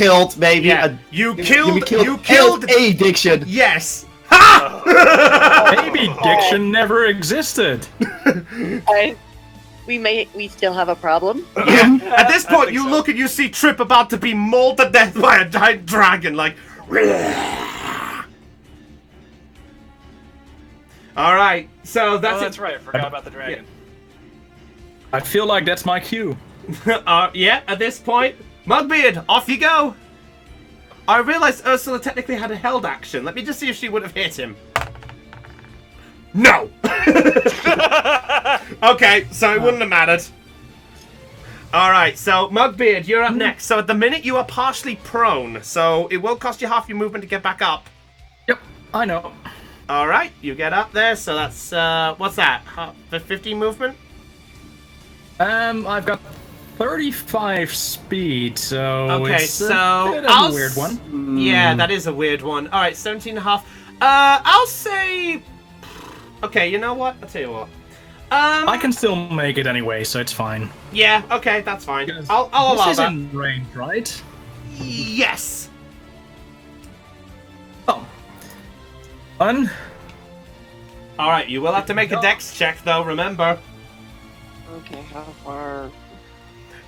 killed, maybe. Yeah. You killed a diction. Yes. Ha! Maybe diction never existed. We still have a problem. Yeah. At this point, you look and you see Trip about to be mauled to death by a giant dragon, like. All right, so that's Oh, that's right. I forgot about the dragon. I feel like that's my cue. Yeah, at this point, Mugbeard, off you go. I realized Ursula technically had a held action. Let me just see if she would have hit him. No. Okay, so it wouldn't have mattered. All right, so Mugbeard, you're up next. So at the minute you are partially prone, so it will cost you half your movement to get back up. Yep, I know. All right, you get up there. So that's what's that? 50 movement? I've got 35 speed, so Okay, it's so a bit of a weird one. Yeah, that is a weird one. All right, 17 and a half. I'll say. Okay, you know what? I'll tell you what. I can still make it anyway, so it's fine. Yeah. Okay, that's fine. I'll allow This is that. in range, right? Yes. Oh. Fun. All right, you will have to make a dex check, though. Remember. Okay, how far?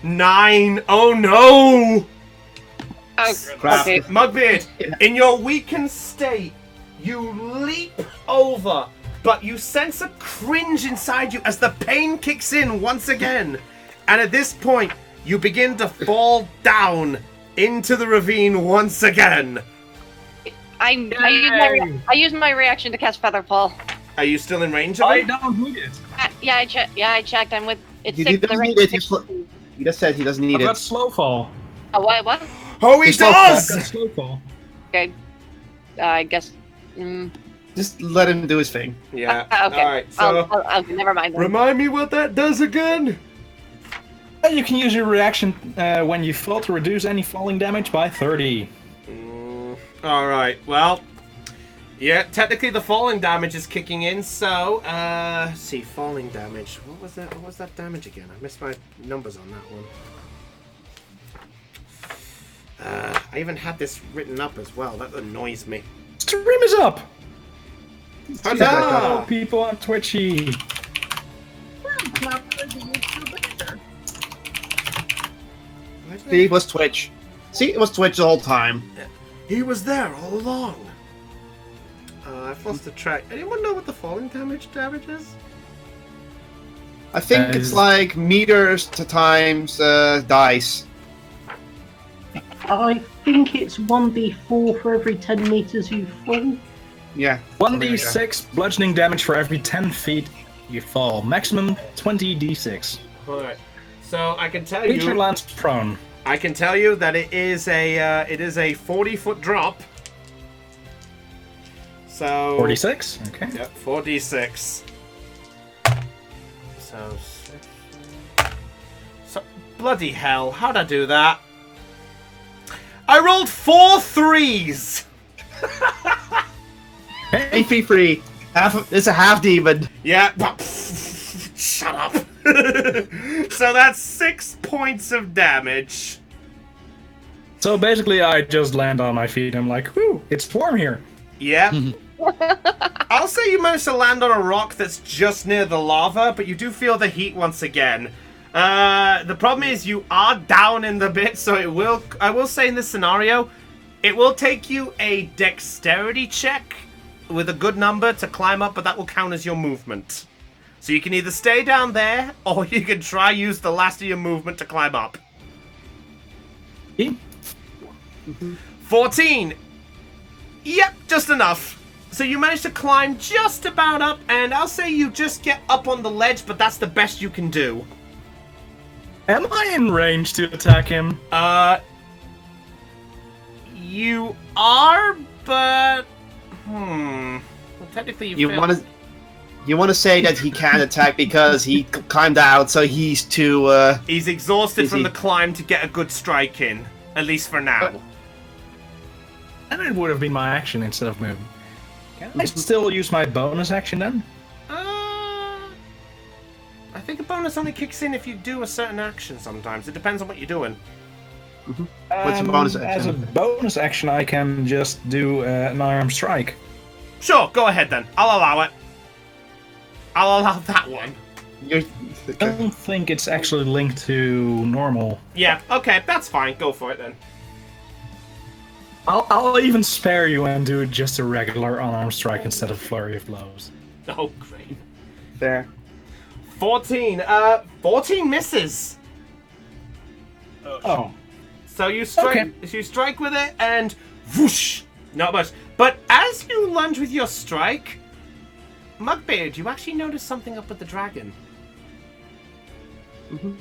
9. Oh no! Okay. Mugbeard, in your weakened state, you leap over, but you sense a cringe inside you as the pain kicks in once again. And at this point, you begin to fall down into the ravine once again. I use my reaction to cast Feather Fall. Are you still in range of I it? don't need it. Yeah, I checked. I'm with. It's He 6 doesn't the need range. it. He just said he doesn't need I've got it. slow fall. Oh, what? Oh, he He's slow I've does! got slow fall. Okay. I guess. Just let him do his thing. Yeah. Okay. All right. So, Okay, never mind. Then. remind me what that does again. You can use your reaction when you fall to reduce any falling damage by 30. All right. Well, yeah. Technically, the falling damage is kicking in. So, let's see, falling damage. What was that? What was that damage again? I missed my numbers on that one. I even had this written up as well. That annoys me. Stream is up! Huzzah! Hello, people on Twitchy. See, it was Twitch. See, it was Twitch the whole time. He was there all along. I've lost the track. Anyone know what the falling damage is? I think it's like meters to times dice. I think it's 1d4 for every 10 meters you fall. Yeah. 1d6 bludgeoning damage for every 10 feet you fall. Maximum 20d6. Alright. So I can tell Creature you. lands prone. I can tell you that it is a 40-foot drop. So 46? Okay. Yep, 4d6. So bloody hell! How'd I do that? I rolled 4 3s. Hey, fee free. It's a half demon. Yeah. Shut up. So that's 6 points of damage. So basically, I just land on my feet. I'm like, whoo, it's warm here. Yeah. I'll say you managed to land on a rock that's just near the lava, but you do feel the heat once again. The problem is you are down in the bit, so it will. I will say in this scenario, it will take you a dexterity check with a good number to climb up, but that will count as your movement. So you can either stay down there, or you can try use the last of your movement to climb up. 14. Yep, just enough. So you managed to climb just about up, and I'll say you just get up on the ledge, but that's the best you can do. Am I in range to attack him? You are, but well, technically You want to say that he can't attack because he climbed out, so he's too. He's exhausted from he- the climb to get a good strike in, at least for now. And it would have been my action instead of moving. Can I still use my bonus action then? I think a bonus only kicks in if you do a certain action sometimes. It depends on what you're doing. What's your bonus As a action? bonus action, I can just do an unarmed strike. Sure, go ahead then. I'll allow it. I'll allow that one. You're, I don't think it's actually linked to normal. Yeah, okay, that's fine. Go for it then. I'll even spare you and do just a regular unarmed strike instead of flurry of blows. Oh, great. there. 14. 14 misses. Oh. So you strike with it, and whoosh, not much. But as you lunge with your strike, Mugbeard, you actually notice something up with the dragon. Mm-hmm.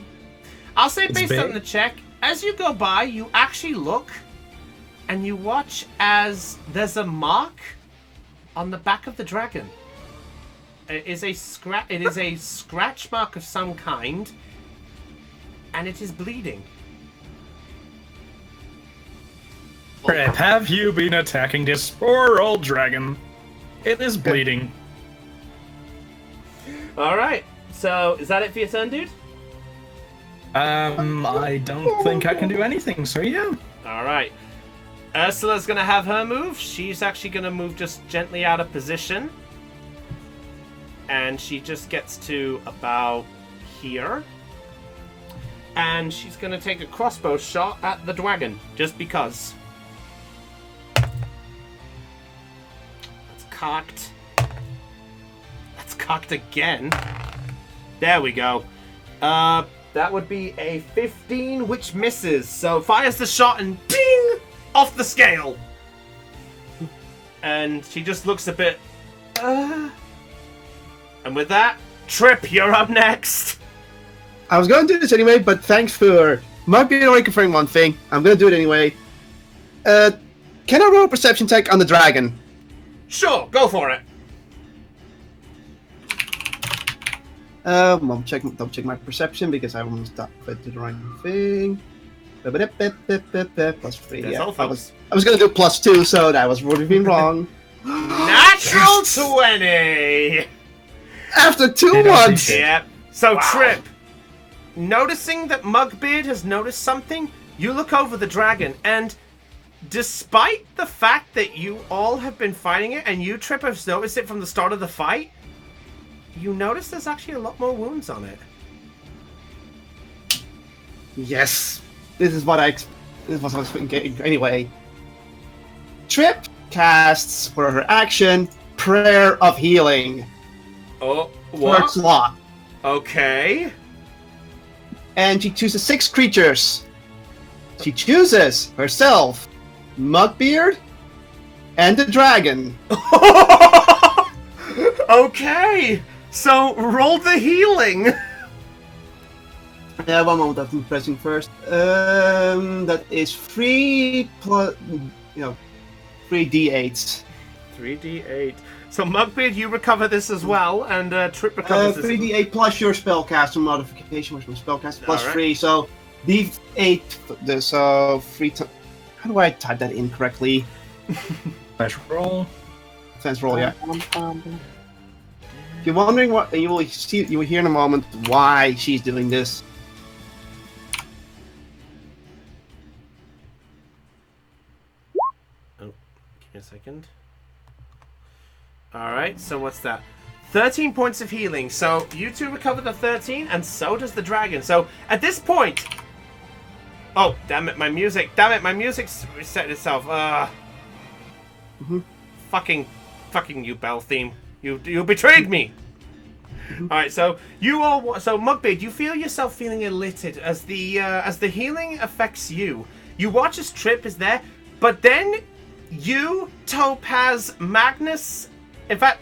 I'll say It's based big. on the check, as you go by, you actually look, and you watch as there's a mark on the back of the dragon. It is a scratch mark of some kind, and it is bleeding. Crap, have you been attacking this poor old dragon? It is bleeding. All right. So is that it for your turn, dude? I don't think I can do anything, so yeah. All right. Ursula's gonna have her move. She's actually gonna move just gently out of position, and she just gets to about here. And she's gonna take a crossbow shot at the dragon, just because. That's cocked. That's cocked again. There we go. That would be a 15, which misses. So fires the shot and ding! Off the scale. And she just looks a bit. And with that, Trip, you're up next. I was going to do this anyway, but thanks for Mugbeard already confirming one thing. I'm going to do it anyway. Can I roll a perception check on the dragon? Sure, go for it. I'll double check my perception because I almost did the right thing. Plus 3. That's Yeah, all, folks. I was going to do +2, so that was would have been wrong. Natural 20. After 2 It months. actually- Yep. So Trip, noticing that Mugbeard has noticed something, you look over the dragon, and despite the fact that you all have been fighting it, and you, Trip, have noticed it from the start of the fight, you notice there's actually a lot more wounds on it. Yes, this is what I was thinking. Anyway, Trip casts for her action Prayer of Healing Oh, for her slot, Okay. and she chooses 6 creatures. She chooses herself, Mugbeard, and the dragon. Okay. So roll the healing. Yeah, one moment. I'm pressing first. That is 3 plus, 3d8s. 3d8. So Mugbeard, you recover this as well, and Trip recovers this. 3d8 plus your spellcaster modification, which was spellcaster plus Alright. 3. So d8. So 3. How do I type that in correctly? Flash roll. Defense roll, yeah. If you're wondering what, you will hear in a moment why she's doing this. Oh, give me a second. Alright, so what's that? 13 points of healing. So you two recover the 13, and so does the dragon. So at this point... Oh, damn it, my music. Damn it, my music's reset itself. Fucking you, bell theme. You betrayed me! Alright, so you all... So, Mugbeard, you feel yourself feeling elated as the healing affects you. You watch as Trip is there, but then you, Topaz, Magnus... In fact,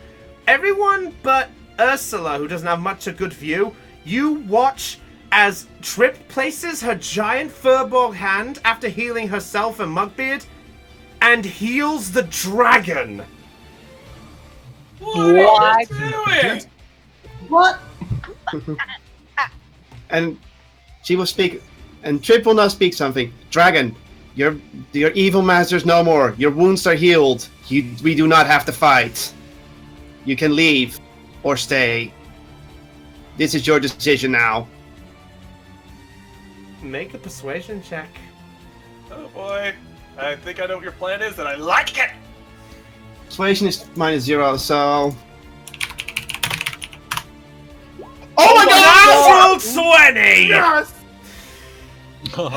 everyone but Ursula, who doesn't have much a good view, you watch as Trip places her giant furbolg hand after healing herself and Mugbeard, and heals the dragon. What? What? And she will speak, and Trip will now speak something. Dragon, your evil masters no more. Your wounds are healed. We do not have to fight. You can leave or stay. This is your decision now. Make a persuasion check. Oh boy. I think I know what your plan is, and I like it! Persuasion is -0, so. Oh my god! Natural 20! Yes! Oh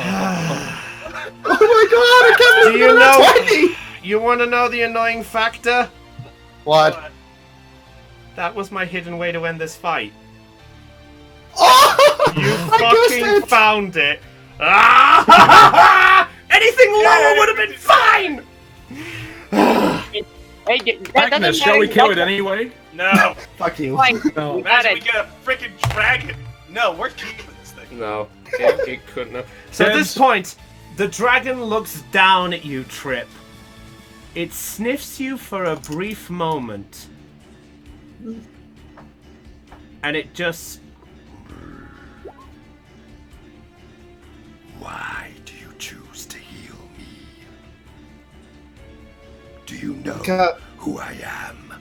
my god! I can't Do believe you you know? know 20! You want to know the annoying factor? What? That was my hidden way to end this fight. Oh! You I guessed fucking it! found it! Ah! Anything lower would have been fine! Hey, that Magnus, doesn't shall we matter. kill it anyway? No! Fuck you. Fine. No. We got Imagine we it. get a freaking dragon! No, we're keeping this thing. No, it couldn't have. So at Dibs. this point, the dragon looks down at you, Trip. It sniffs you for a brief moment. And it just... Why do you choose to heal me? Do you know God. who I am?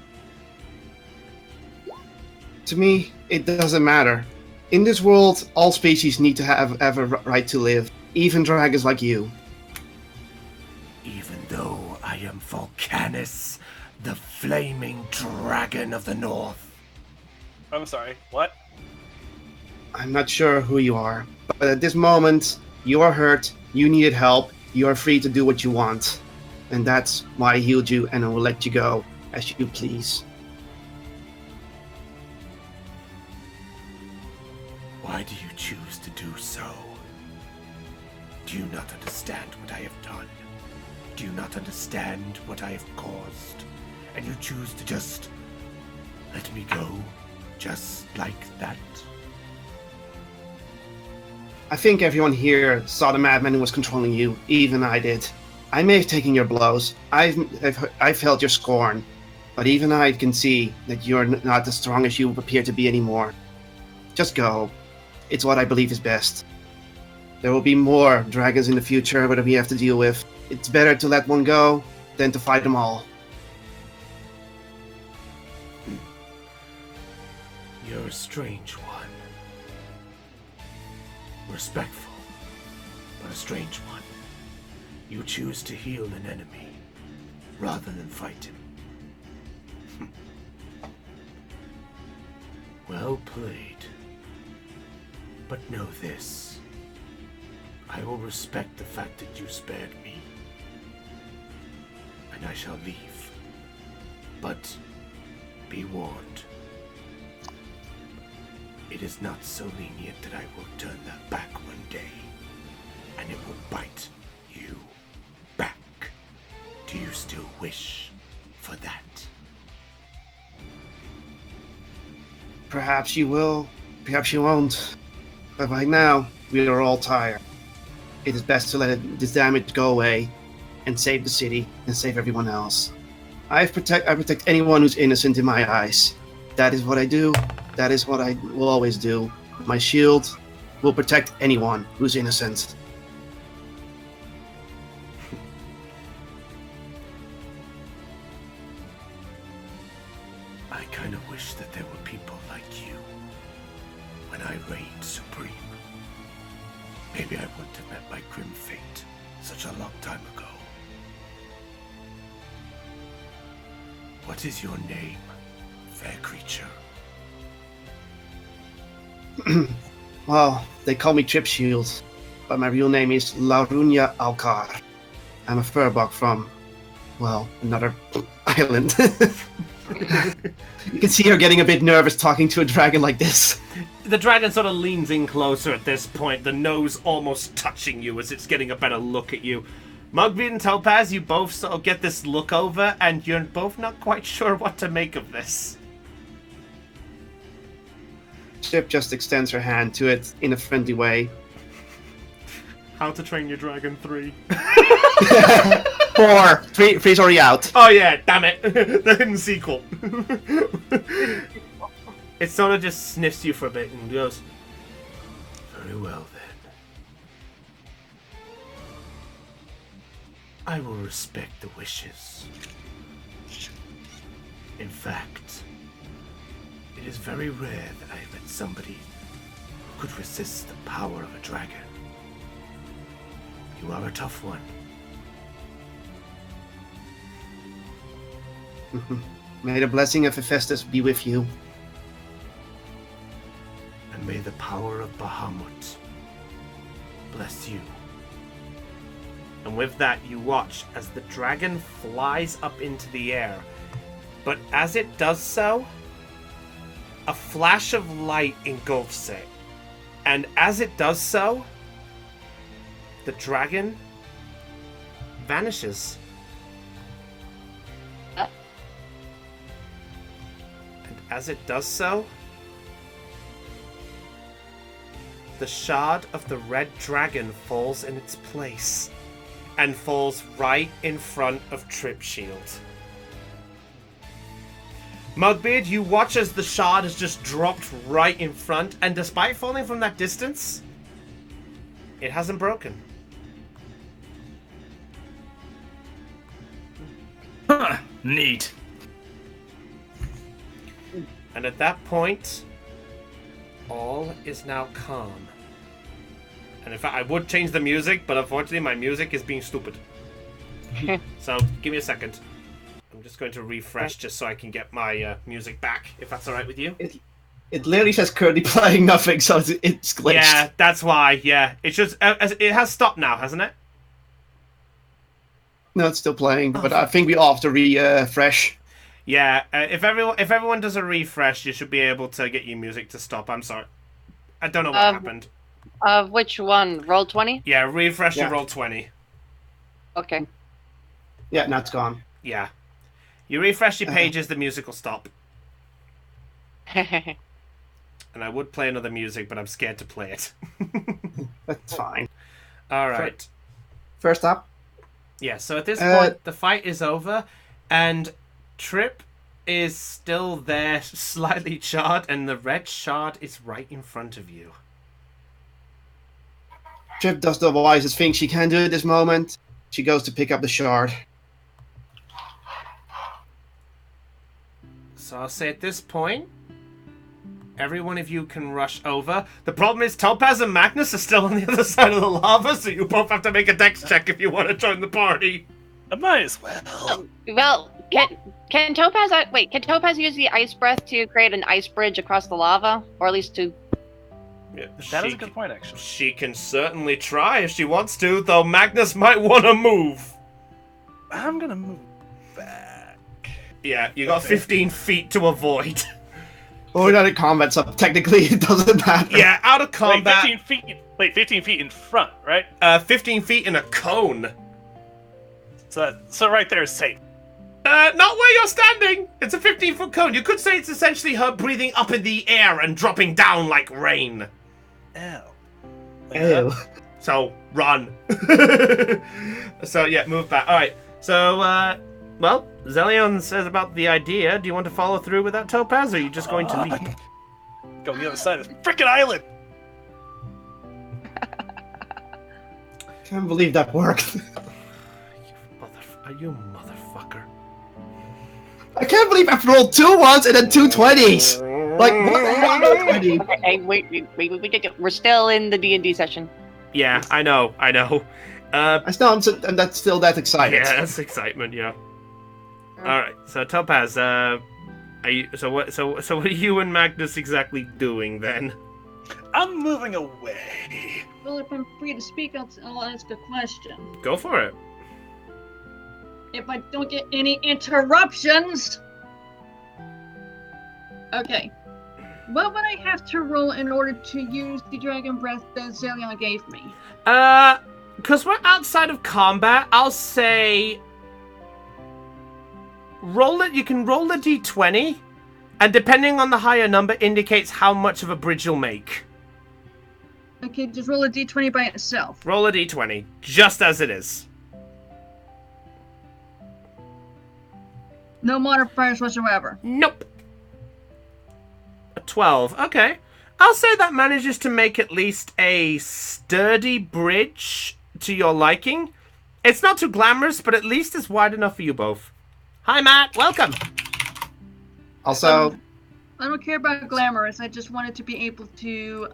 To me, it doesn't matter. In this world, all species need to have a right to live, even dragons like you. Even though I am Volcanus, the flaming dragon of the north. I'm sorry, what? I'm not sure who you are, but at this moment, you are hurt, you needed help, you are free to do what you want. And that's why I healed you and I will let you go as you please. Why do you choose to do so? Do you not understand what I have done? Do you not understand what I have caused? And you choose to just let me go, just like that? I think everyone here saw the madman who was controlling you, even I did. I may have taken your blows, I've felt your scorn, but even I can see that you're not as strong as you appear to be anymore. Just go. It's what I believe is best. There will be more dragons in the future that we have to deal with. It's better to let one go than to fight them all. You're a strange one. Respectful, but a strange one. You choose to heal an enemy rather than fight him. Well played. But know this. I will respect the fact that you spared me. And I shall leave. But be warned. It is not so lenient that I will turn that back one day. And it will bite you back. Do you still wish for that? Perhaps you will, perhaps you won't. But right now, we are all tired. It is best to let this damage go away and save the city and save everyone else. I protect anyone who's innocent in my eyes. That is what I do. That is what I will always do. My shield will protect anyone who's innocent. I kind of wish that there were people like you when I reigned supreme. Maybe I wouldn't have met my grim fate such a long time ago. What is your name, fair creature? Well, they call me Trip Shield, but my real name is Larunya Alcar. I'm a furbug from, well, another island. You can see her getting a bit nervous talking to a dragon like this. The dragon sort of leans in closer at this point, the nose almost touching you as it's getting a better look at you. Mugbeard and Topaz, you both sort of get this look over, and you're both not quite sure what to make of this. Chip just extends her hand to it in a friendly way. How to Train Your Dragon 3. 4. 3's already out. Oh yeah, damn it. The hidden sequel. It sort of just sniffs you for a bit and goes, Very well then. I will respect the wishes. In fact, it is very rare that I have met somebody who could resist the power of a dragon. You are a tough one. May the blessing of Hephaestus be with you. And may the power of Bahamut bless you. And with that, you watch as the dragon flies up into the air. But as it does so, a flash of light engulfs it. And as it does so, the dragon vanishes. And as it does so, the shard of the red dragon falls in its place and falls right in front of Trip Shield. Mugbeard, you watch as the shard has just dropped right in front, and despite falling from that distance, it hasn't broken. Huh, neat. And at that point, all is now calm. And in fact, I would change the music, but unfortunately my music is being stupid. So, give me a second. I'm just going to refresh just so I can get my music back, if that's alright with you. It literally says currently playing nothing, so it's glitched. Yeah, that's why, yeah. It's just, it has stopped now, hasn't it? No, it's still playing, but I think we all have to refresh. Yeah, if everyone does a refresh, you should be able to get your music to stop. I'm sorry. I don't know what happened. Which one? Roll 20? Yeah, refresh Yeah. and roll 20. Okay. Yeah, now it's gone. Yeah. You refresh your pages, the music will stop. And I would play another music, but I'm scared to play it. That's fine. Alright. First up. Yeah, so at this point, the fight is over, and Trip is still there, slightly charred, and the red shard is right in front of you. Trip does the wisest thing she can do at this moment. She goes to pick up the shard. So I'll say at this point, every one of you can rush over. The problem is Topaz and Magnus are still on the other side of the lava, so you both have to make a dex check if you want to join the party. I might as well. Well, can Topaz can Topaz use the ice breath to create an ice bridge across the lava, or at least to? Yeah, That is a good point, actually. She can certainly try if she wants to, though Magnus might want to move. I'm gonna move back. Yeah, you got 15 feet to avoid. Oh, we're not in combat, so technically it doesn't matter. Yeah, out of combat. 15 feet in front, right? 15 feet in a cone. So right there is safe. Not where you're standing. It's a 15-foot cone. You could say it's essentially her breathing up in the air and dropping down like rain. Ew. Ew. So, run. So, yeah, move back. Alright, so, well, Zelion says about the idea. Do you want to follow through with that, Topaz, or are you just going to leave? Go on the other side of this frickin' island. Can't believe that worked. Are you a motherfucker? I can't believe I rolled 2 ones and then 2 20s. Like, what the hell? No 20. Hey, wait, we're still in the D&D session. Yeah, I know. I still am, and that's still that excited. Yeah, that's excitement, yeah. Alright, so Topaz, what are you and Magnus exactly doing then? I'm moving away. Well, if I'm free to speak, I'll ask a question. Go for it. If I don't get any interruptions. Okay. What would I have to roll in order to use the dragon breath that Zelion gave me? Because we're outside of combat, I'll say roll it. You can roll a d20, and depending on the higher number, indicates how much of a bridge you'll make. Okay, just roll a d20 by itself. Roll a d20, just as it is. No modifiers whatsoever. Nope. A 12. Okay. I'll say that manages to make at least a sturdy bridge to your liking. It's not too glamorous, but at least it's wide enough for you both. Hi, Matt. Welcome. Also, I don't care about glamorous. I just wanted to be able to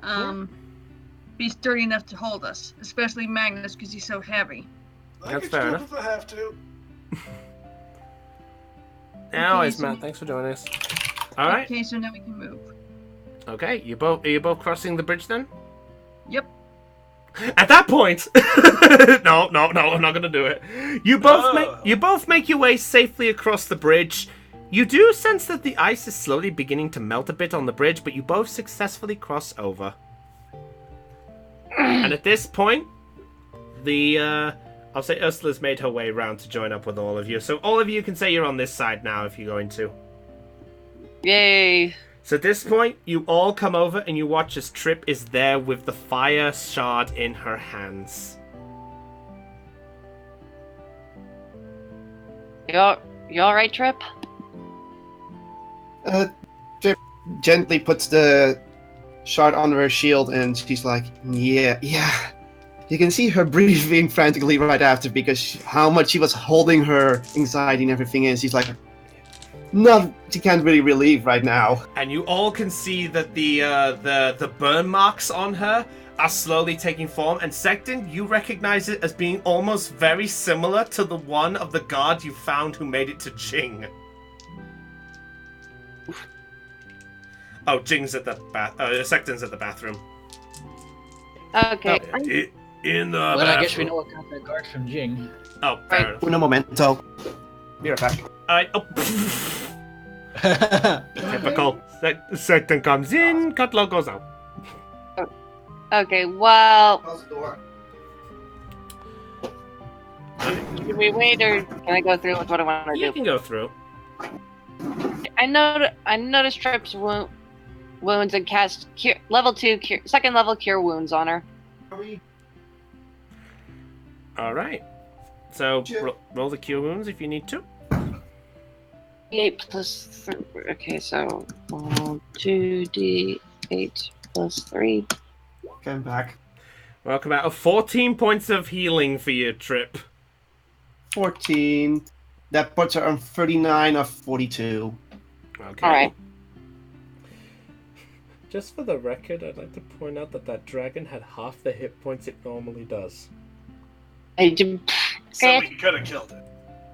be sturdy enough to hold us, especially Magnus because he's so heavy. I That's can fair jump enough. if I have to. Anyways, so Matt, we- thanks for joining us. All right. Okay, so now we can move. Okay, are you both crossing the bridge then? Yep. At that point, no, I'm not gonna do it. You both make your way safely across the bridge. You do sense that the ice is slowly beginning to melt a bit on the bridge, but you both successfully cross over. And at this point, I'll say Ursula's made her way around to join up with all of you. So all of you can say you're on this side now if you're going to. Yay. So at this point, you all come over and you watch as Trip is there with the fire shard in her hands. You alright, Trip? Trip gently puts the shard on her shield, and she's like, yeah. You can see her breathing frantically right after because how much she was holding her anxiety and everything, and she's like, no, she can't really relieve right now. And you all can see that the burn marks on her are slowly taking form. And Secton, you recognize it as being almost very similar to the one of the guard you found who made it to Jing. Oh, Jing's at the Secton's at the bathroom. Okay. In the Well, bathroom. I guess we know what got that guard from Jing. Oh, fair enough. Uno momento. Be right back. Alright, typical. Secton comes in, Cutlow goes out. Okay, well, Close the door. can we wait or can I go through with what I want to You do? can go through. I noticed Trip's wounds and cast level 2 second level cure wounds on her. Alright. So, Sure. roll the cure wounds if you need to. 8 plus 3. Okay, so 2d8 plus 3. Come back. Welcome out of 14 points of healing for your Trip. 14. That puts her on 39 of 42. Okay. Alright. Just for the record, I'd like to point out that that dragon had half the hit points it normally does. I do. So we could have killed it.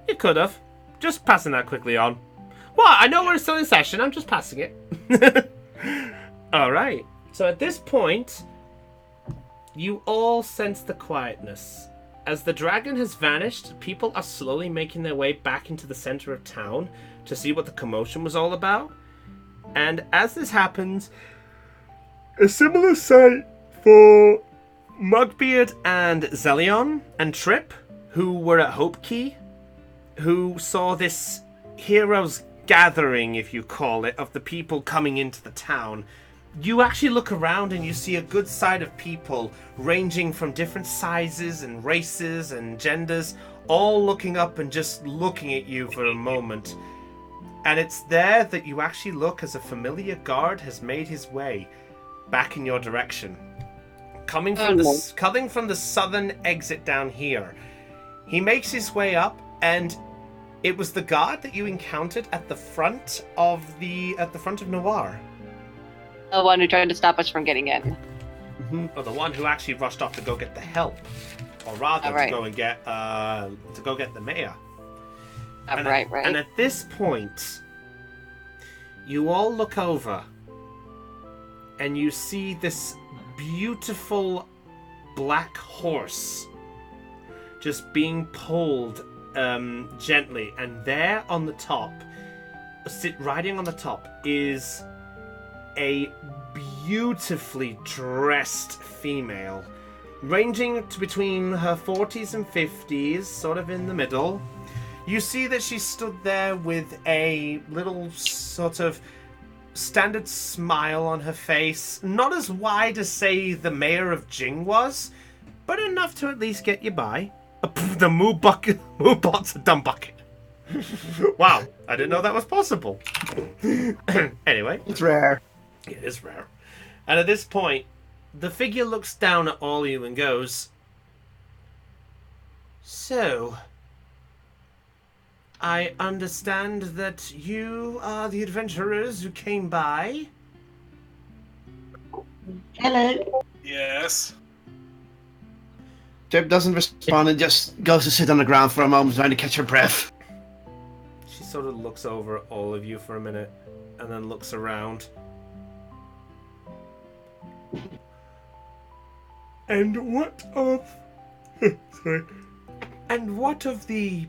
You could have. Just passing that quickly on. Well, I know we're still in session, I'm just passing it. Alright. So at this point, you all sense the quietness. As the dragon has vanished, people are slowly making their way back into the center of town to see what the commotion was all about. And as this happens, a similar sight for Mugbeard and Zelion and Trip, who were at Hope Key, who saw this heroes gathering, if you call it, of the people coming into the town. You actually look around and you see a good sight of people ranging from different sizes and races and genders, all looking up and just looking at you for a moment. And it's there that you actually look as a familiar guard has made his way back in your direction. Coming from the southern exit down here. He makes his way up, and it was the guard that you encountered at the front of Noir. The one who tried to stop us from getting in. Or the one who actually rushed off to go get the help. Or rather Right. to go get the mayor. Right. And at this point, you all look over and you see this beautiful black horse just being pulled gently, and there on the top, riding on the top, is a beautifully dressed female, ranging to between her 40s and 50s, sort of in the middle. You see that she stood there with a little sort of standard smile on her face, not as wide as, say, the mayor of Jing was, but enough to at least get you by. The Moobot's a dumb bucket. Wow, I didn't know that was possible. Anyway. It's rare. It is rare. And at this point, the figure looks down at all you and goes, "So, I understand that you are the adventurers who came by?" Hello. Yes. Trip doesn't respond and just goes to sit on the ground for a moment, trying to catch her breath. She sort of looks over at all of you for a minute, and then looks around. And what of... Sorry. And what of the...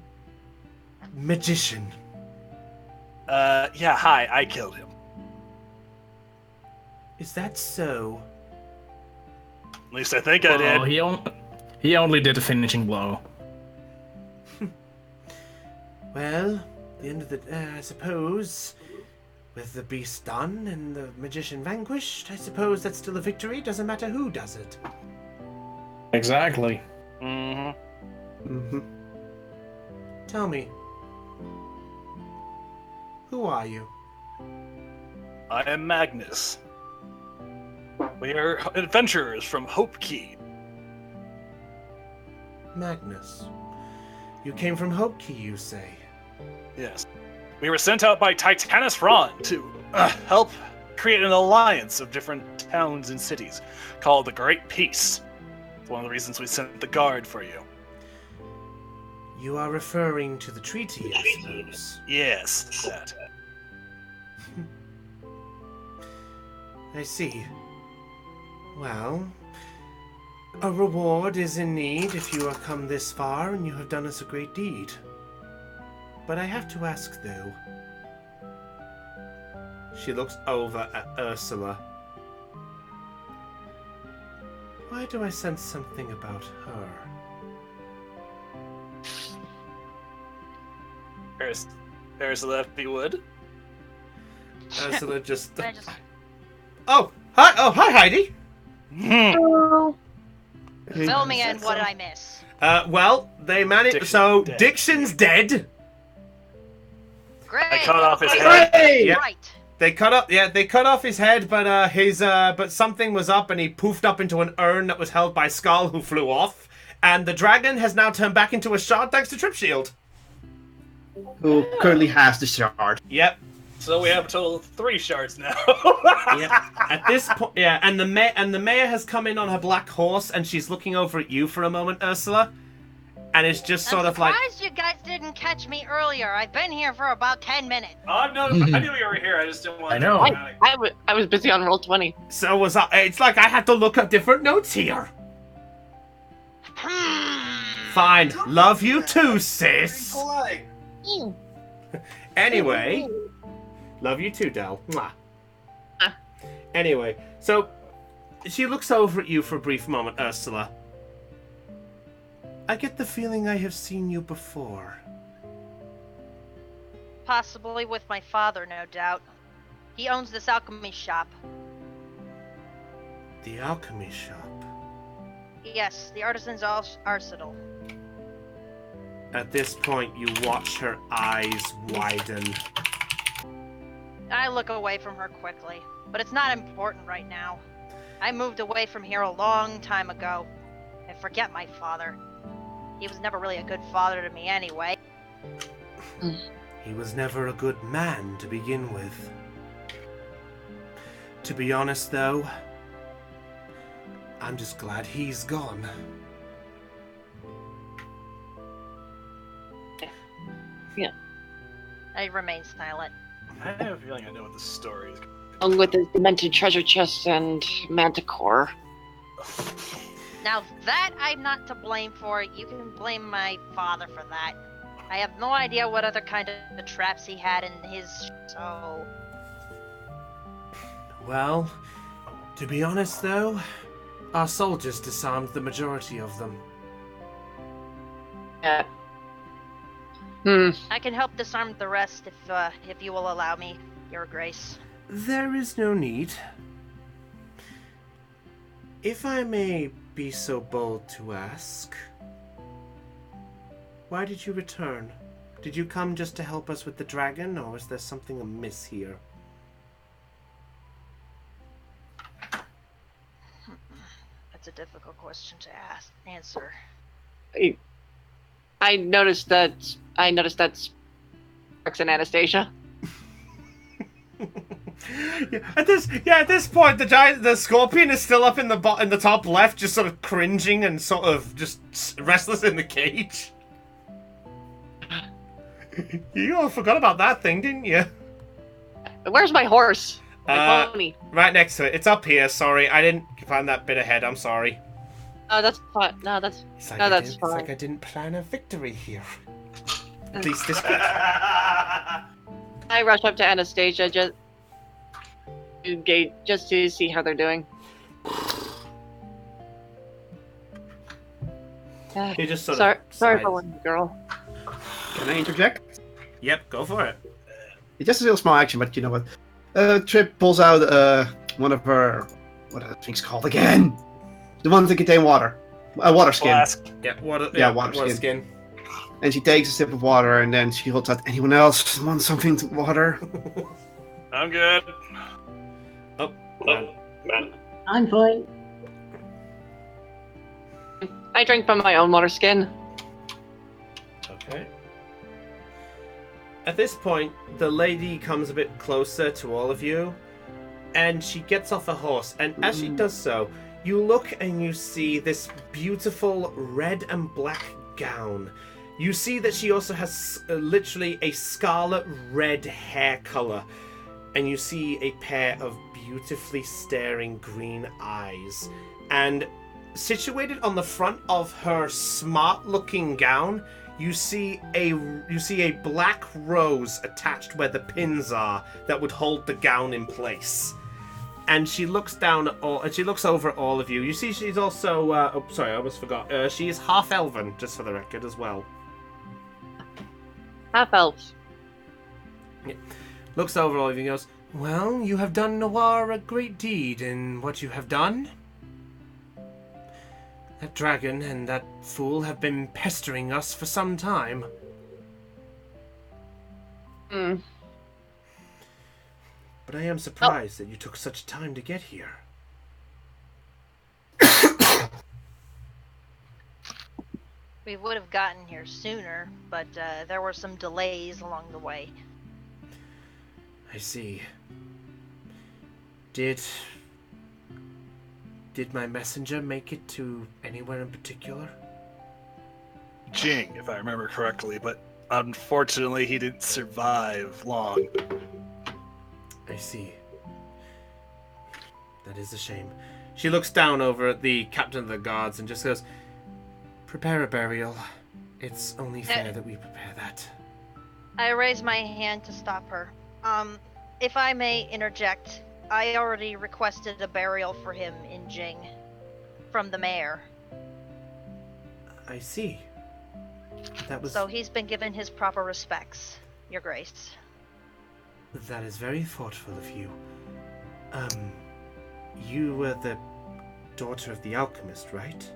magician? Yeah, hi, I killed him. Is that so? At least I think I did. He only did a finishing blow. Well, at the end of the... I suppose... With the beast done and the magician vanquished, I suppose that's still a victory. Doesn't matter who does it. Exactly. Mm-hmm. Mm-hmm. Tell me. Who are you? I am Magnus. We are adventurers from Hope Key. Magnus. You came from Hope Key, you say? Yes. We were sent out by Titanus Ron to help create an alliance of different towns and cities called the Great Peace. It's one of the reasons we sent the guard for you. You are referring to the treaty, I suppose. Yes, that. I see. Well, a reward is in need if you have come this far and you have done us a great deed. But I have to ask, though. She looks over at Ursula. Why do I sense something about her? Ursula, if you would. Ursula just... I just Oh, hi, Heidi! fill me in. What did I miss? Well, they managed... Dixon's So, dead. Dixon's dead. Great. I cut off his head. Hey! Yep. Right. They cut off his head, but but something was up and he poofed up into an urn that was held by Skull, who flew off. And the dragon has now turned back into a shard thanks to Trip Shield. Who currently has the shard. Yep. So we have a total of 3 shards now. Yep. At this point, yeah, and the mayor has come in on her black horse, and she's looking over at you for a moment, Ursula, and it's just sort I'm of like, surprised you guys didn't catch me earlier. I've been here for about 10 minutes. I knew you were here. I just didn't want I know. I was busy on roll 20. so was I. It's like I had to look at different notes here. Fine, love you too, sis. Anyway, love you too, Del. Mwah. Anyway, so she looks over at you for a brief moment, Ursula. I get the feeling I have seen you before. Possibly with my father, no doubt. He owns this alchemy shop. The alchemy shop. Yes, the Artisan's Arsenal. At this point, you watch her eyes widen. I look away from her quickly, but it's not important right now. I moved away from here a long time ago. And forget my father. He was never really a good father to me anyway. He was never a good man to begin with. To be honest, though, I'm just glad he's gone. I remain silent. I have a feeling I know what the story is. Along with his demented treasure chest and manticore. Now that I'm not to blame for, you can blame my father for that. I have no idea what other kind of traps he had in his, so... Well, to be honest, though, our soldiers disarmed the majority of them. Yeah. I can help disarm the rest if you will allow me, Your Grace. There is no need. If I may be so bold to ask, why did you return? Did you come just to help us with the dragon, or was there something amiss here? That's a difficult question to answer. I noticed that's Rex and Anastasia. At this point, the scorpion is still up in the top left, just sort of cringing and sort of just restless in the cage. You all forgot about that thing, didn't you? Where's my horse? My pony. Right next to it. It's up here. Sorry, I didn't find that bit ahead. I'm sorry. Oh, that's fine. No, that's fine. It's like I didn't plan a victory here. At least this. I rush up to Anastasia just to see how they're doing. You just sort sorry of for one girl. Can I interject? Yep, go for it. It's just a little small action, but you know what? Trip pulls out one of her, what are the things called again? The ones that contain water. A water skin. Flask. Yeah, water skin. And she takes a sip of water, and then she holds out. Anyone else want something to water? I'm good. Oh, man. I'm fine. I drink from my own water skin. Okay. At this point, the lady comes a bit closer to all of you, and she gets off a horse. And as she does so, you look and you see this beautiful red and black gown. You see that she also has literally a scarlet red hair color, and you see a pair of beautifully staring green eyes. And situated on the front of her smart-looking gown, you see a black rose attached where the pins are that would hold the gown in place. And she looks down at all, and she looks over at all of you. You see, she's also. Oh, sorry, I almost forgot. She is half elven, just for the record, as well. Half elves. Yeah. Looks over all of you and goes, "Well, you have done Noir a great deed in what you have done. That dragon and that fool have been pestering us for some time. Hmm. But I am surprised that you took such time to get here." We would have gotten here sooner, but there were some delays along the way. I see. Did my messenger make it to anywhere in particular? Jing, if I remember correctly, but unfortunately he didn't survive long. I see. That is a shame. She looks down over at the captain of the guards and just goes, "Prepare a burial. It's only fair that we prepare that." I raise my hand to stop her. If I may interject, I already requested a burial for him in Jing from the mayor. I see. That was. So he's been given his proper respects, Your Grace. That is very thoughtful of you. You were the daughter of the alchemist, right?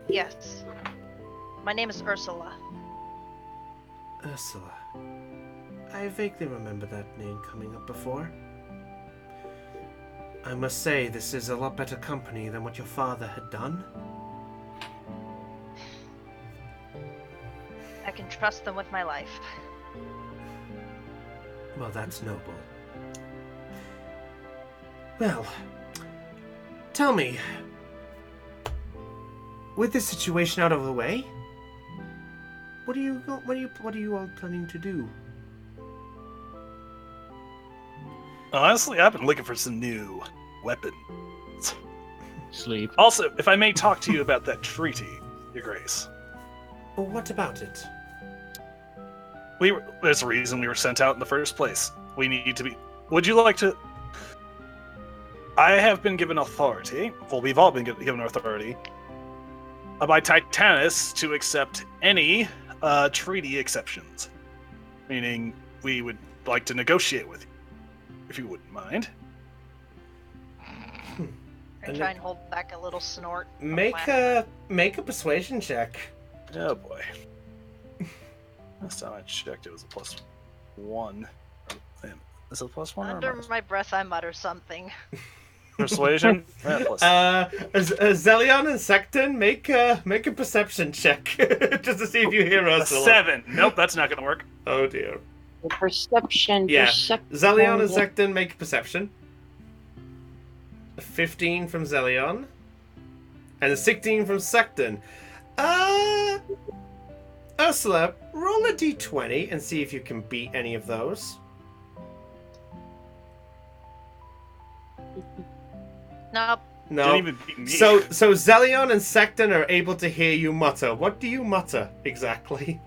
Yes. My name is Ursula. Ursula. I vaguely remember that name coming up before. I must say, this is a lot better company than what your father had done. I can trust them with my life. Well, that's noble. Well, tell me, with this situation out of the way, what are you all planning to do? Honestly, I've been looking for some new weapons. Sleep. Also, if I may talk to you about that treaty, Your Grace. Well, what about it? There's a reason we were sent out in the first place. We need to be... Would you like to... I have been given authority, well, we've all been given authority, by Titanus to accept any treaty exceptions. Meaning, we would like to negotiate with you, if you wouldn't mind. I try and hold back a little snort. Make a persuasion check. Oh boy. Last time I checked, it was a +1. Is it a +1 or Under minus? my breath, I mutter something. Persuasion? Plus. Zelion and Secton, make a perception check just to see if you hear A Ursula. 7. Nope, that's not gonna work. Oh dear. Perception. Yeah. Perception. Zelion and Zekton make a perception. A 15 from Zelion. And a 16 from Zekton. Ursula, roll a d20 and see if you can beat any of those. Nope. No. Didn't even beat me. So Zelion and Zekton are able to hear you mutter. What do you mutter exactly?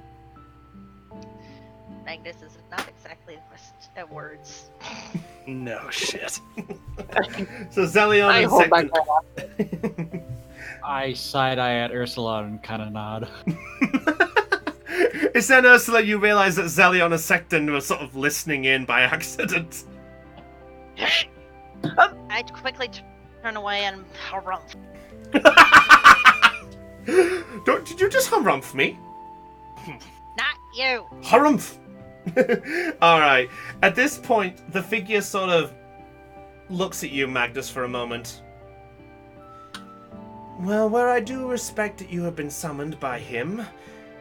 Magnus is not exactly at words. No shit. So Zelion I and hold my Zekton. I side-eye at Ursula and kind of nod. It's then, Ursula, you realise that Zelion and Zekton were sort of listening in by accident. I quickly turn away and harumph. Did you just harumph me? Not you. Harumph! Alright. At this point, the figure sort of looks at you, Magnus, for a moment. Well, where I do respect that you have been summoned by him,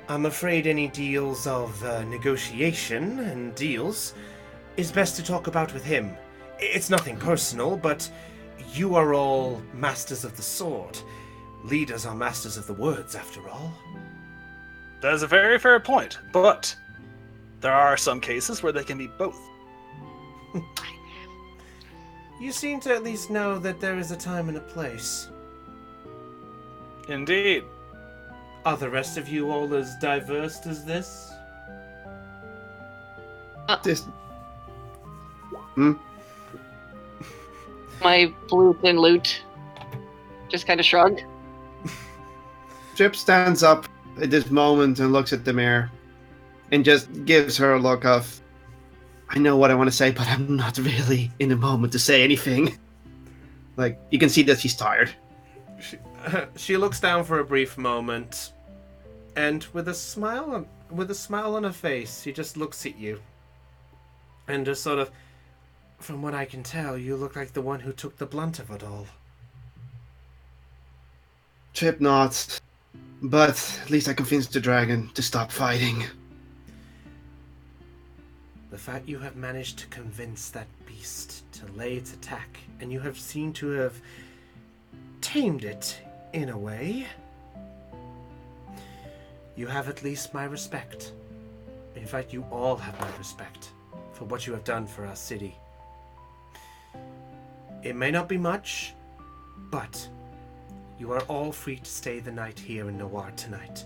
I'm afraid any deals of negotiation and deals is best to talk about with him. It's nothing personal, but you are all masters of the sword. Leaders are masters of the words, after all. That is a very fair point, but there are some cases where they can be both. You seem to at least know that there is a time and a place. Indeed. Are the rest of you all as diverse as this? This. My flute and lute just kind of shrugged. Trip stands up at this moment and looks at the mirror and just gives her a look of, I know what I want to say, but I'm not really in the moment to say anything. Like, you can see that she's tired. She looks down for a brief moment, and with a smile on her face, she just looks at you. And just sort of, from what I can tell, you look like the one who took the blunt of it all. Trip nods, but at least I convinced the dragon to stop fighting. The fact you have managed to convince that beast to lay its attack, and you have seemed to have tamed it, in a way. You have at least my respect. In fact, you all have my respect for what you have done for our city. It may not be much, but you are all free to stay the night here in Noir tonight.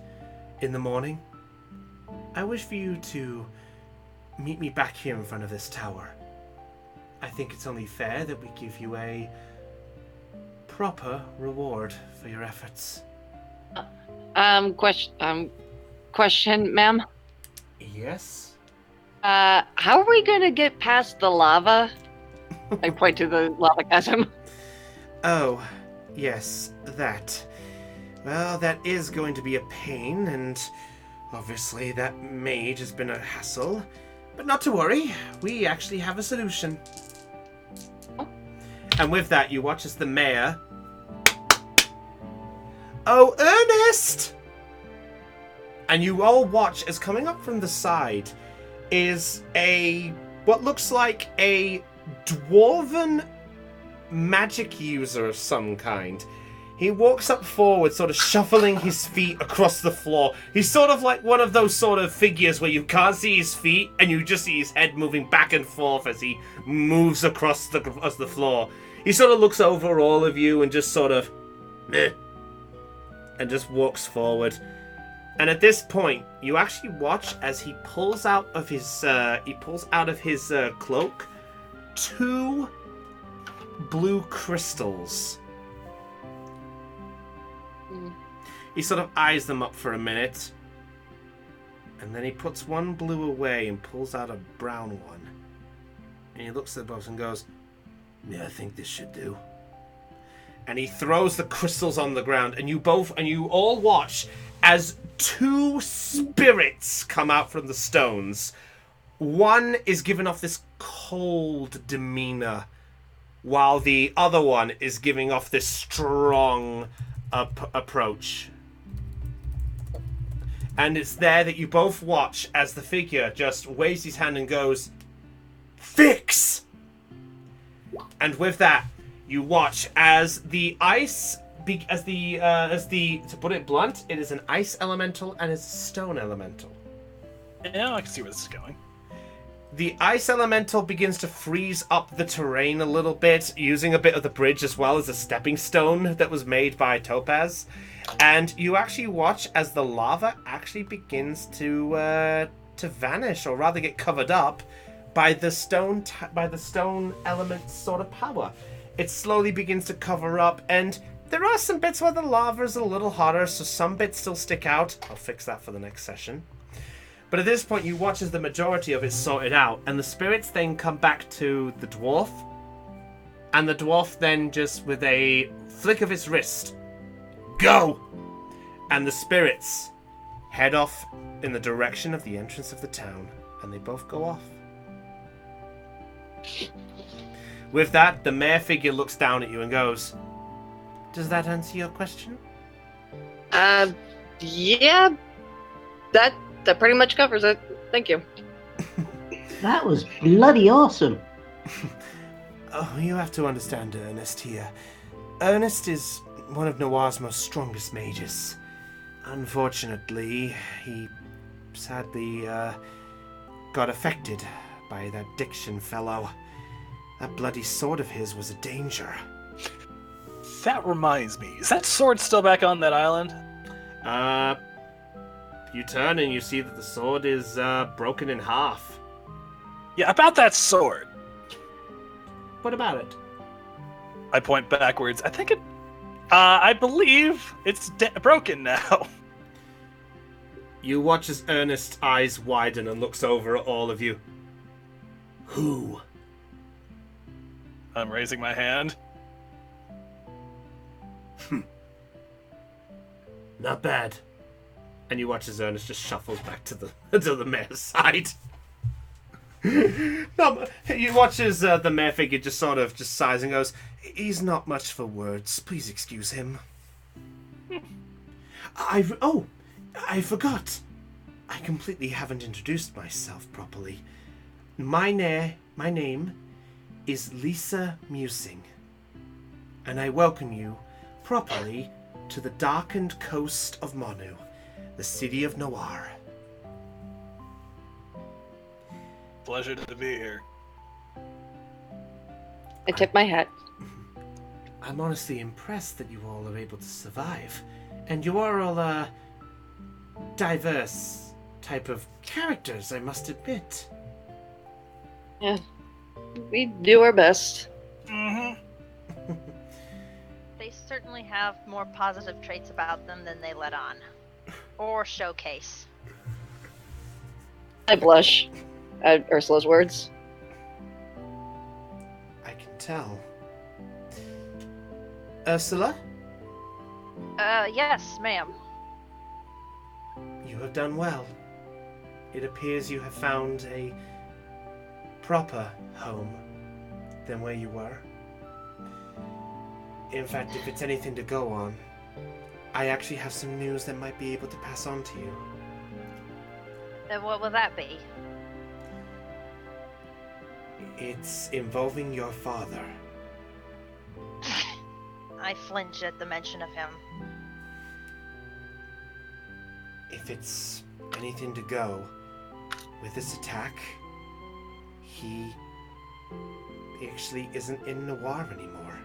In the morning, I wish for you to meet me back here in front of this tower. I think it's only fair that we give you a proper reward for your efforts. Question, ma'am. Yes? How are we gonna get past the lava? I point to the lava chasm. Oh, yes, that. Well, that is going to be a pain, and obviously that mage has been a hassle. But not to worry, we actually have a solution. And with that, you watch as the mayor... Oh, Ernest! And you all watch as coming up from the side is what looks like a dwarven magic user of some kind. He walks up forward, sort of shuffling his feet across the floor. He's sort of like one of those sort of figures where you can't see his feet and you just see his head moving back and forth as he moves across the floor. He sort of looks over all of you and just sort of, meh, and just walks forward. And at this point, you actually watch as he pulls out of his cloak 2 blue crystals. He sort of eyes them up for a minute, and then he puts one blue away and pulls out a brown one. And he looks at both and goes, "Yeah, I think this should do." And he throws the crystals on the ground, and you all watch as 2 spirits come out from the stones. One is giving off this cold demeanor, while the other one is giving off this strong approach. And it's there that you both watch as the figure just waves his hand and goes, "Fix!" And with that, you watch as the ice, to put it blunt, it is an ice elemental and it's a stone elemental. Yeah, I can see where this is going. The ice elemental begins to freeze up the terrain a little bit, using a bit of the bridge as well as a stepping stone that was made by Topaz. And you actually watch as the lava actually begins to vanish, or rather get covered up by the stone element's sort of power. It slowly begins to cover up, and there are some bits where the lava is a little hotter, so some bits still stick out. I'll fix that for the next session. But at this point, you watch as the majority of it's sorted out, and the spirits then come back to the dwarf, and the dwarf then just, with a flick of his wrist, go! And the spirits head off in the direction of the entrance of the town, and they both go off. With that, the mayor figure looks down at you and goes, "Does that answer your question?" Yeah. That pretty much covers it. Thank you. That was bloody awesome. Oh, you have to understand Ernest here. Ernest is one of Noir's most strongest mages. Unfortunately, he sadly got affected by that Diction fellow. That bloody sword of his was a danger. That reminds me, is that sword still back on that island? You turn and you see that the sword is broken in half. Yeah, about that sword. What about it? I point backwards. I think it... I believe it's broken now. You watch as Ernest's eyes widen and looks over at all of you. Who? I'm raising my hand. Not bad. And you watch as Ernest just shuffles back to the mayor's side. No, you watch as the mayor figure just sighs and goes, "He's not much for words. Please excuse him." I forgot. I completely haven't introduced myself properly. My name is Lisa Musing, and I welcome you properly to the darkened coast of Monu, the city of Noir. Pleasure to be here. I tip my hat. I'm honestly impressed that you all are able to survive. And you are all, diverse type of characters, I must admit. Yeah. We do our best. Mm-hmm. They certainly have more positive traits about them than they let on. Or showcase. I blush at Ursula's words. I can tell. Ursula? Yes, ma'am. You have done well. It appears you have found a proper home than where you were. In fact, if it's anything to go on, I actually have some news that might be able to pass on to you. And what will that be? It's involving your father. I flinch at the mention of him. If it's anything to go, with this attack, he actually isn't in Noir anymore.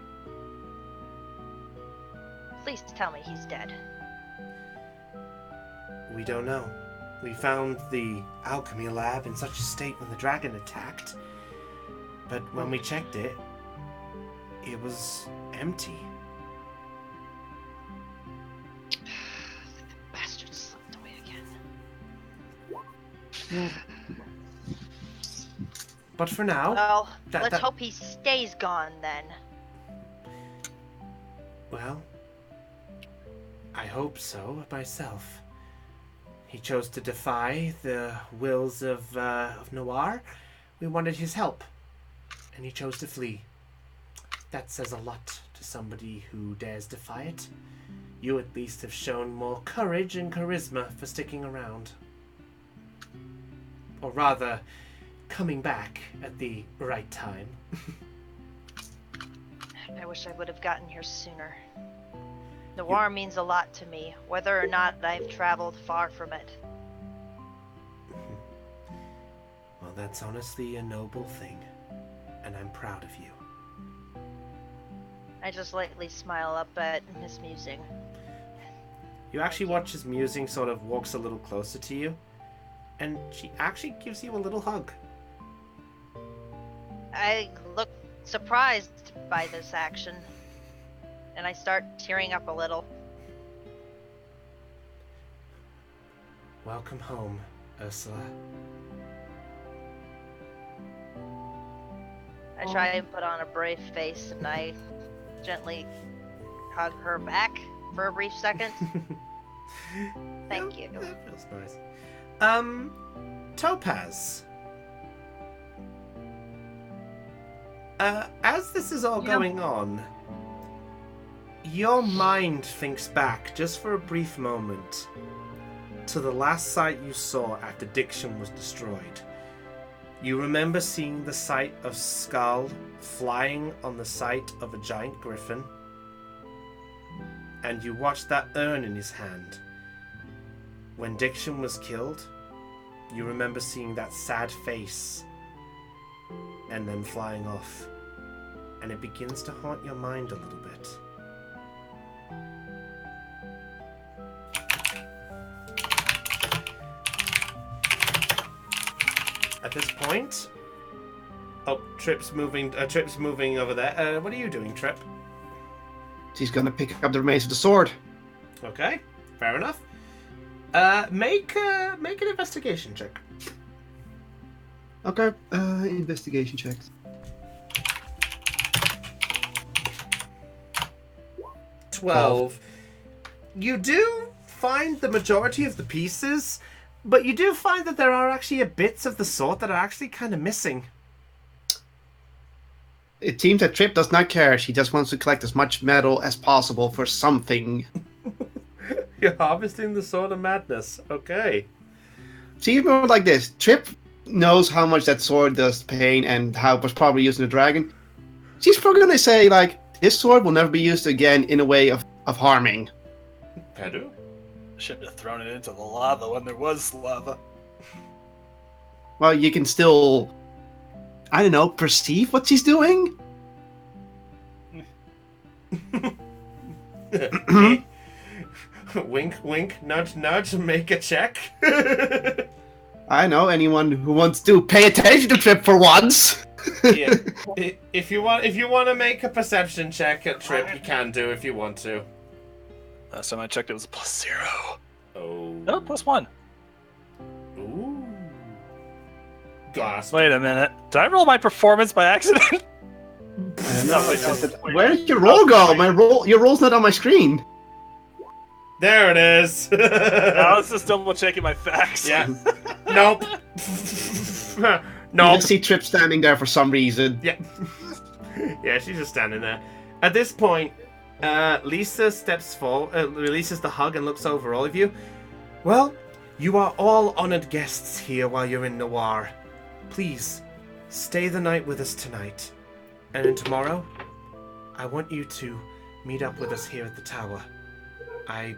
Please tell me he's dead. We don't know. We found the alchemy lab in such a state when the dragon attacked, but when we checked it, it was empty. Bastard slipped away again. But for now, Well, let's hope he stays gone then. Well, I hope so myself. He chose to defy the wills of Noir. We wanted his help, and he chose to flee. That says a lot to somebody who dares defy it. you at least have shown more courage and charisma for sticking around. Or rather, coming back at the right time. I wish I would have gotten here sooner. Noir means a lot to me, whether or not I've traveled far from it. Well, that's honestly a noble thing, and I'm proud of you. I just lightly smile up at Miss Musing. You actually watch as Musing sort of walks a little closer to you, and she actually gives you a little hug. I look surprised by this action, and I start tearing up a little. Welcome home, Ursula. I try and put on a brave face, and I gently hug her back for a brief second. Thank you. That feels nice. Topaz. As this is all going on, your mind thinks back, just for a brief moment, to the last sight you saw after Diction was destroyed. You remember seeing the sight of Skull flying on the sight of a giant griffin, and you watched that urn in his hand. When Diction was killed, you remember seeing that sad face and then flying off, and it begins to haunt your mind a little bit. At this point, Trip's moving over there. What are you doing, Trip? She's gonna pick up the remains of the sword. Okay, fair enough. Make an investigation check. Okay, investigation checks. 12. You do find the majority of the pieces, but you do find that there are actually bits of the sword that are actually kind of missing. It seems that Trip does not care. She just wants to collect as much metal as possible for something. You're harvesting the sword of madness. Okay. See, more like this. Trip knows how much that sword does pain and how it was probably used in the dragon. She's probably going to say, like, this sword will never be used again in a way of harming. Pedro? Shouldn't have thrown it into the lava when there was lava. Well, you can still, I don't know, perceive what she's doing? Wink, wink, nudge, nudge, make a check. I know, anyone who wants to pay attention to Trip for once. Yeah. If you want to make a perception check at Trip, you can do if you want to. Last time I checked, it was a +0. Oh. No, +1. Ooh. Gasp. Wait a minute. Did I roll my performance by accident? Where did your roll go? Your roll's not on my screen. There it is. I was just double checking my facts. Yeah. Nope. No. You see Trip standing there for some reason. Yeah. Yeah, she's just standing there. At this point, Lisa steps forward, releases the hug and looks over all of you. Well, you are all honored guests here while you're in Noir. Please, stay the night with us tonight. And then tomorrow, I want you to meet up with us here at the tower. I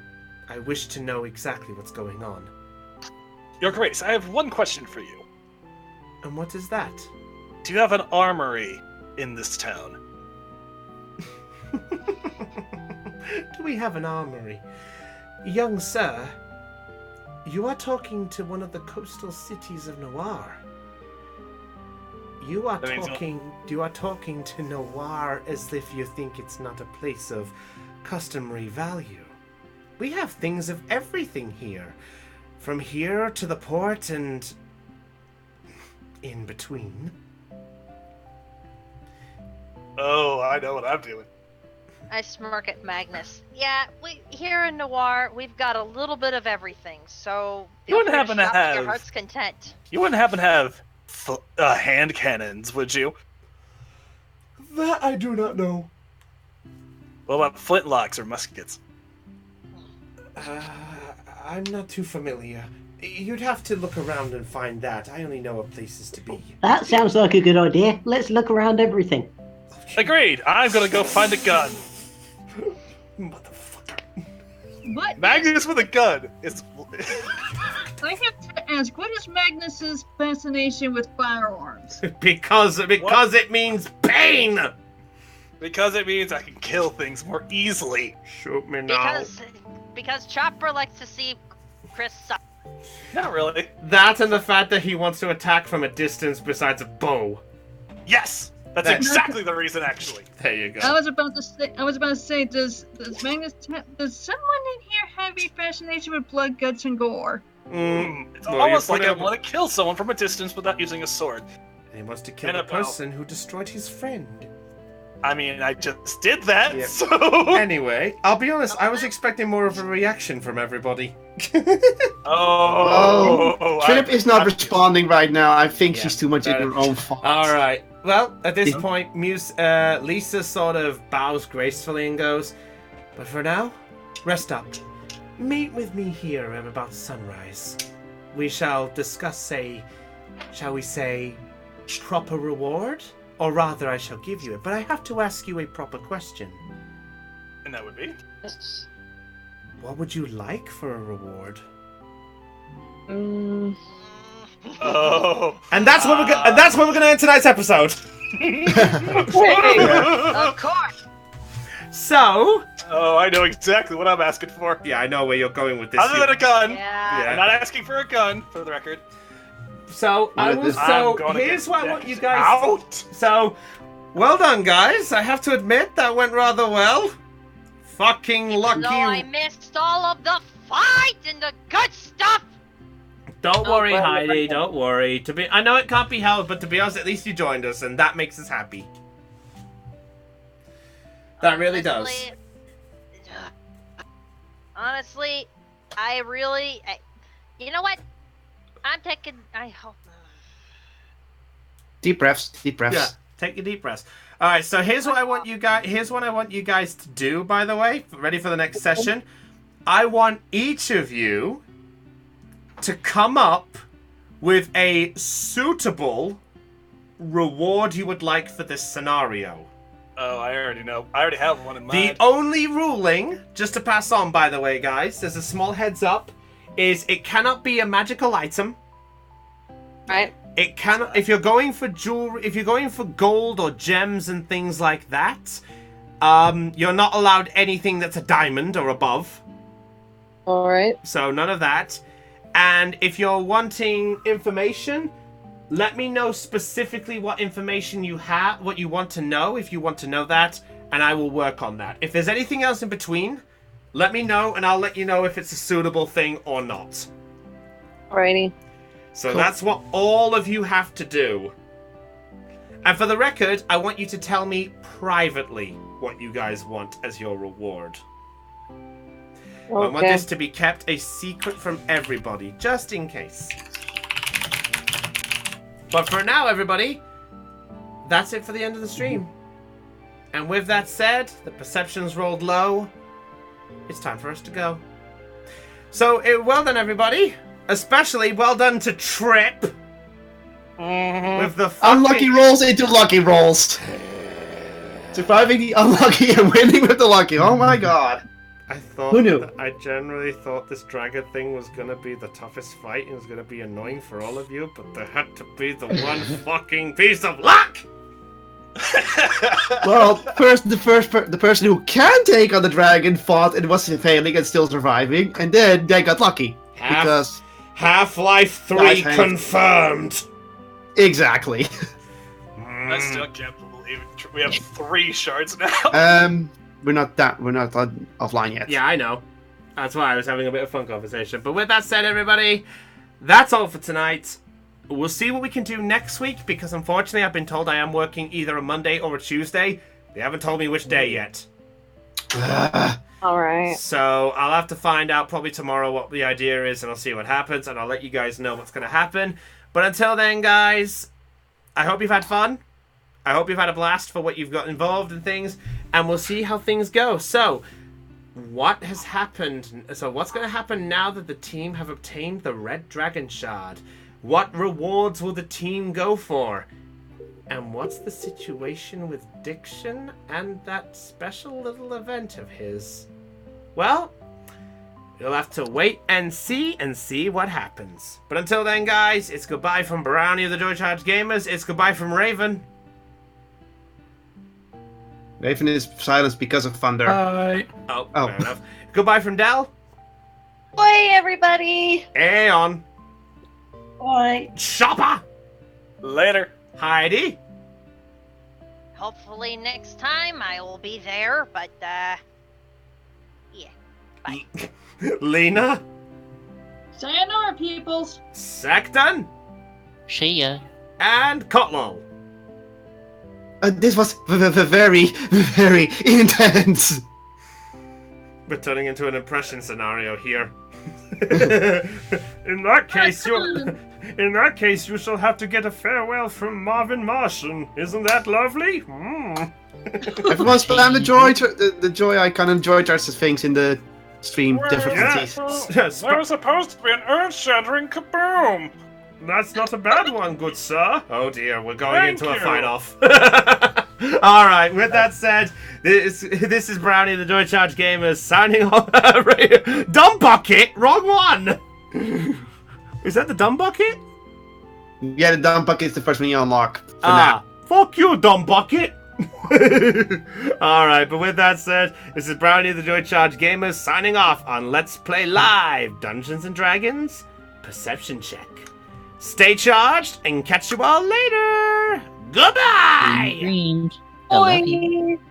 wish to know exactly what's going on. Your Grace, I have one question for you. And what is that? Do you have an armory in this town? Do we have an armory? Young sir, you are talking to one of the coastal cities of Noir. You are talking to Noir as if you think it's not a place of customary value. We have things of everything here. From here to the port and in between. Oh, I know what I'm doing. I smirk at Magnus. Yeah, here in Noir, we've got a little bit of everything, so You wouldn't happen to shop have your heart's content. You wouldn't happen to have hand cannons, would you? That I do not know. What about flintlocks or muskets? I'm not too familiar. You'd have to look around and find that. I only know of places to be. That sounds like a good idea. Let's look around everything. Agreed. I'm gonna go find a gun. Motherfucker. What? Magnus with a gun. It's. I have to ask, what is Magnus's fascination with firearms? Because it means pain. Because it means I can kill things more easily. Shoot me now. Because Chopper likes to see Chris suck. Not really. That and the fact that he wants to attack from a distance besides a bow. Yes, that's exactly the reason. Actually, There you go. I was about to say, does Magnus, does someone in here have a fascination with blood, guts, and gore? it's Well, almost you like put I it- want to kill someone from a distance without using a sword. He wants to kill And the a bow. person who destroyed his friend. I mean, I just did that. Yeah. So Anyway, I'll be honest, I was expecting more of a reaction from everybody. Trip is not I'm- responding right now. I think Yeah, she's too much in her own fault. Alright, well, at this point, Lisa sort of bows gracefully and goes, but for now, rest up. Meet with me here at about sunrise. We shall discuss shall we say, proper reward? Or rather, I shall give you it, but I have to ask you a proper question. And that would be. Yes. What would you like for a reward? Oh. And that's where we're gonna end tonight's episode. Of course. So, Oh, I know exactly what I'm asking for. yeah, I know where you're going with this. Other than a gun. Yeah. I'm not asking for a gun, for the record. So I'm gonna here's get what I want you that guys. out. So, well done, guys. I have to admit that went rather well. Fucking lucky. So I missed all of the fight and the good stuff. Don't worry, well, Heidi. Don't worry. I know it can't be helped, but to be honest, at least you joined us, and that makes us happy. That really does. Honestly, you know what? I hope. Deep breaths, deep breaths. Yeah, take your deep breaths. All right, so here's what I want you guys. Here's what I want you guys to do. By the way, ready for the next session? I want each of you to come up with a suitable reward you would like for this scenario. Oh, I already know. I already have one in The mind. only ruling, just to pass on, by the way, guys, there's a small heads up, is it cannot be a magical item. Right? It cannot. If you're going for jewelry, if you're going for gold or gems and things like that, you're not allowed anything that's a diamond or above. All right. So none of that. And if you're wanting information, let me know specifically what information you have, what you want to know, if you want to know that, and I will work on that. If there's anything else in between, let me know, and I'll let you know if it's a suitable thing or not. Alrighty. So Cool. that's what all of you have to do. And for the record, I want you to tell me privately what you guys want as your reward. I want Okay. this to be kept a secret from everybody, just in case. But for now, everybody, that's it for the end of the stream. And with that said, the perceptions rolled low. It's time for us to go. So, well done, everybody. Especially well done to Trip. With the fucking... Unlucky rolls into lucky rolls. Surviving the unlucky and winning with the lucky. Oh my god. I thought Who knew? I generally thought this dragon thing was gonna be the toughest fight and it was gonna be annoying for all of you, but there had to be the one fucking piece of luck! Well, first the person who can take on the dragon fought and was failing and still surviving, and then they got lucky because Half-Life 3 Guys, hang on. confirmed! exactly. I still can't believe it. We have 3 shards now. We're not offline yet. Yeah, I know. That's why I was having a bit of fun conversation. But with that said, everybody, that's all for tonight. We'll see what we can do next week, because unfortunately I've been told I am working either a Monday or a Tuesday. They haven't told me which day yet. Alright. So I'll have to find out probably tomorrow what the idea is, and I'll see what happens, and I'll let you guys know what's going to happen. But until then, guys, I hope you've had fun. I hope you've had a blast for what you've got involved in things, and we'll see how things go. So, what has happened? So what's going to happen now that the team have obtained the Red Dragon Shard? What rewards will the team go for? And what's the situation with Diction and that special little event of his? Well, you'll have to wait and see what happens. But until then, guys, it's goodbye from Brownie of the Joy Charge Gamers. It's goodbye from Raven. Raven is silenced because of thunder. Bye. Oh, fair enough. Goodbye from Dell. Bye, everybody. Aeon. Bye. Chopper. Later. Heidi. Hopefully next time I will be there, but yeah. Bye. Lena. Sayonara, peoples. Secton. See ya. And Kotlal. This was very, very intense. We're turning into an impression scenario here. In that case, you shall have to get a farewell from Marvin Martian. Isn't that lovely? Everyone spam the joy icon and joy charts things in the stream difficulties. Yes. There was supposed to be an earth-shattering kaboom! That's not a bad one, good sir. Oh dear, we're going Thank into a you. fight-off. Alright, with that said, this is Brownie the Joy Charge Gamers signing off. Dumb Bucket? Wrong one! Is that the Dumb Bucket? Yeah, the dumb bucket is the first one you unlock. For now. Fuck you, Dumb Bucket! Alright, but with that said, this is Brownie the Joy Charge Gamers signing off on Let's Play Live Dungeons & Dragons Perception Check. Stay charged and catch you all later! Goodbye! Dreams. I love you. Bye.